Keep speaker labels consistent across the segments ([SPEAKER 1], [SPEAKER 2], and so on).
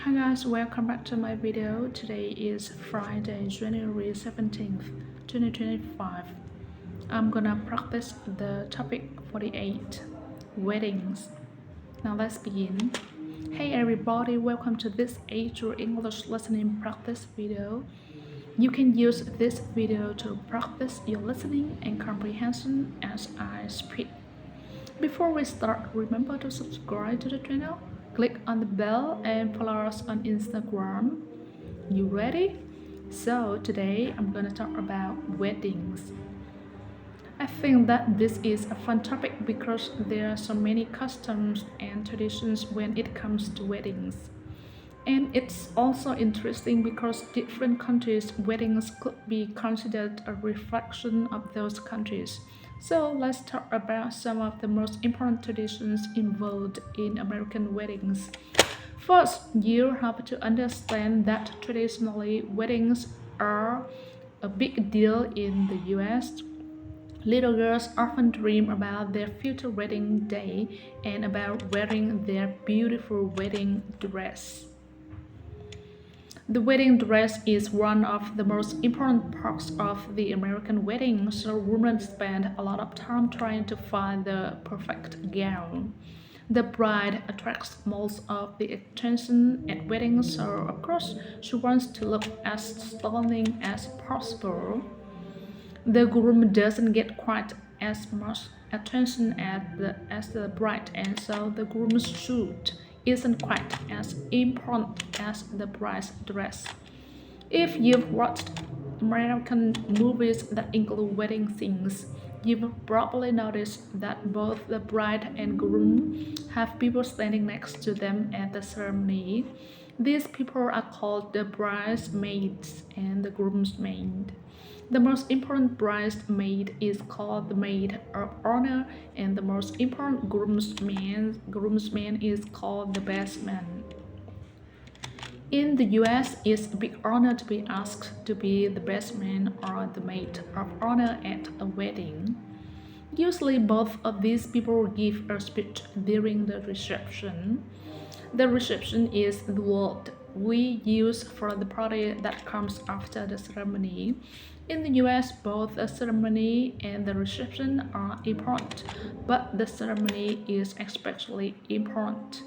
[SPEAKER 1] Hi guys, welcome back to my video. Today is Friday, January 17th, 2025. I'm gonna practice the topic 48, weddings. Now let's begin. Hey everybody, welcome to this Age English listening practice video. You can use this video to practice your listening and comprehension as I speak. Before we start, remember to subscribe to the channel, click on the bell, and follow us on Instagram. You ready? So, today I'm gonna talk about weddings. I think that this is a fun topic because there are so many customs and traditions when it comes to weddings. And it's also interesting because different countries' weddings could be considered a reflection of those countries. So let's talk about some of the most important traditions involved in American weddings. First, you have to understand that traditionally weddings are a big deal in the US. Little girls often dream about their future wedding day and about wearing their beautiful wedding dress. The wedding dress is one of the most important parts of the American wedding, so women spend a lot of time trying to find the perfect gown. The bride attracts most of the attention at weddings, so of course she wants to look as stunning as possible. The groom doesn't get quite as much attention as the bride, and so the groom's suit isn't quite as important as the bride's dress. If you've watched American movies that include wedding scenes, you've probably noticed that both the bride and groom have people standing next to them at the ceremony. These people are called the bridesmaids and the groomsmaid. The most important bridesmaid is called the maid of honor, and the most important groomsman is called the best man. In the US, it's a big honor to be asked to be the best man or the maid of honor at a wedding. Usually, both of these people give a speech during the reception. The reception is the word we use for the party that comes after the ceremony. In the US, both the ceremony and the reception are important, but the ceremony is especially important.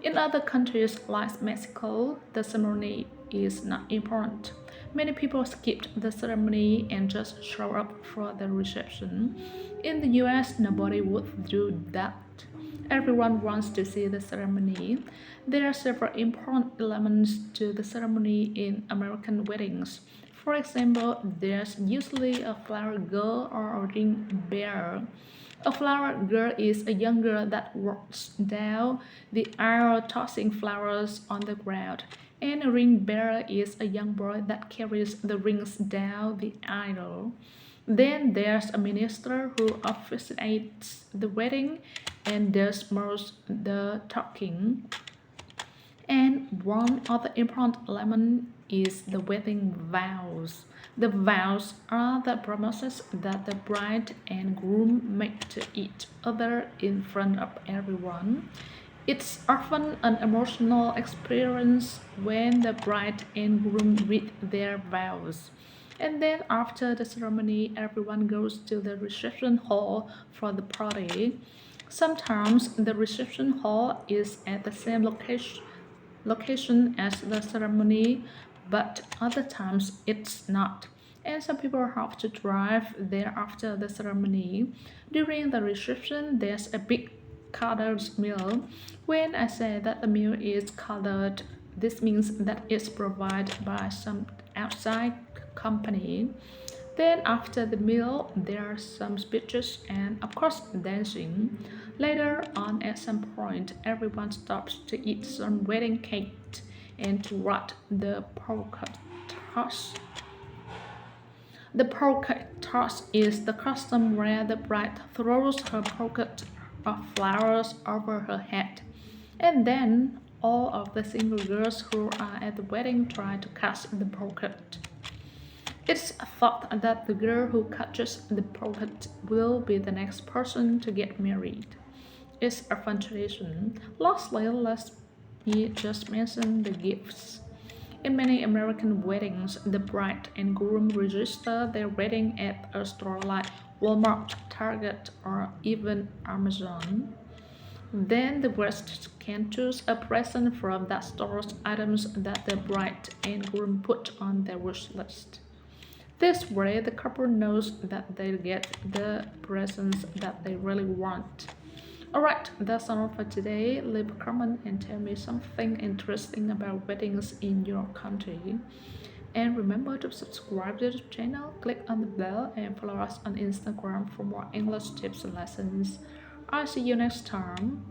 [SPEAKER 1] In other countries like Mexico, the ceremony is not important. Many people skipped the ceremony and just show up for the reception. In the US, nobody would do that. Everyone wants to see the ceremony. There are several important elements to the ceremony in American weddings. For example, there's usually a flower girl or a ring bearer. A flower girl is a young girl that walks down the aisle tossing flowers on the ground, and a ring bearer is a young boy that carries the rings down the aisle. Then there's a minister who officiates the wedding and does most the talking. And one other important element is the wedding vows. The vows are the promises that the bride and groom make to each other in front of everyone. It's often an emotional experience when the bride and groom read their vows. And then after the ceremony, everyone goes to the reception hall for the party. Sometimes the reception hall is at the same location as the ceremony, but other times it's not. And some people have to drive there after the ceremony. During the reception, there's a big colored meal. When I say that the meal is colored, this means that it's provided by some outside company. Then after the meal, there are some speeches and of course dancing. Later on at some point, everyone stops to eat some wedding cake and to watch the polka toss. The polka toss is the custom where the bride throws her bouquet of flowers over her head. And then all of the single girls who are at the wedding try to catch the bouquet. It's thought that the girl who catches the bouquet will be the next person to get married. It's a fun tradition. Lastly, let's He just mentioned the gifts. In many American weddings, the bride and groom register their wedding at a store like Walmart, Target, or even Amazon. Then the guests can choose a present from that store's items that the bride and groom put on their wish list. This way, the couple knows that they'll get the presents that they really want. Alright, that's all for today. Leave a comment and tell me something interesting about weddings in your country. And remember to subscribe to the channel, click on the bell, and follow us on Instagram for more English tips and lessons. I'll see you next time.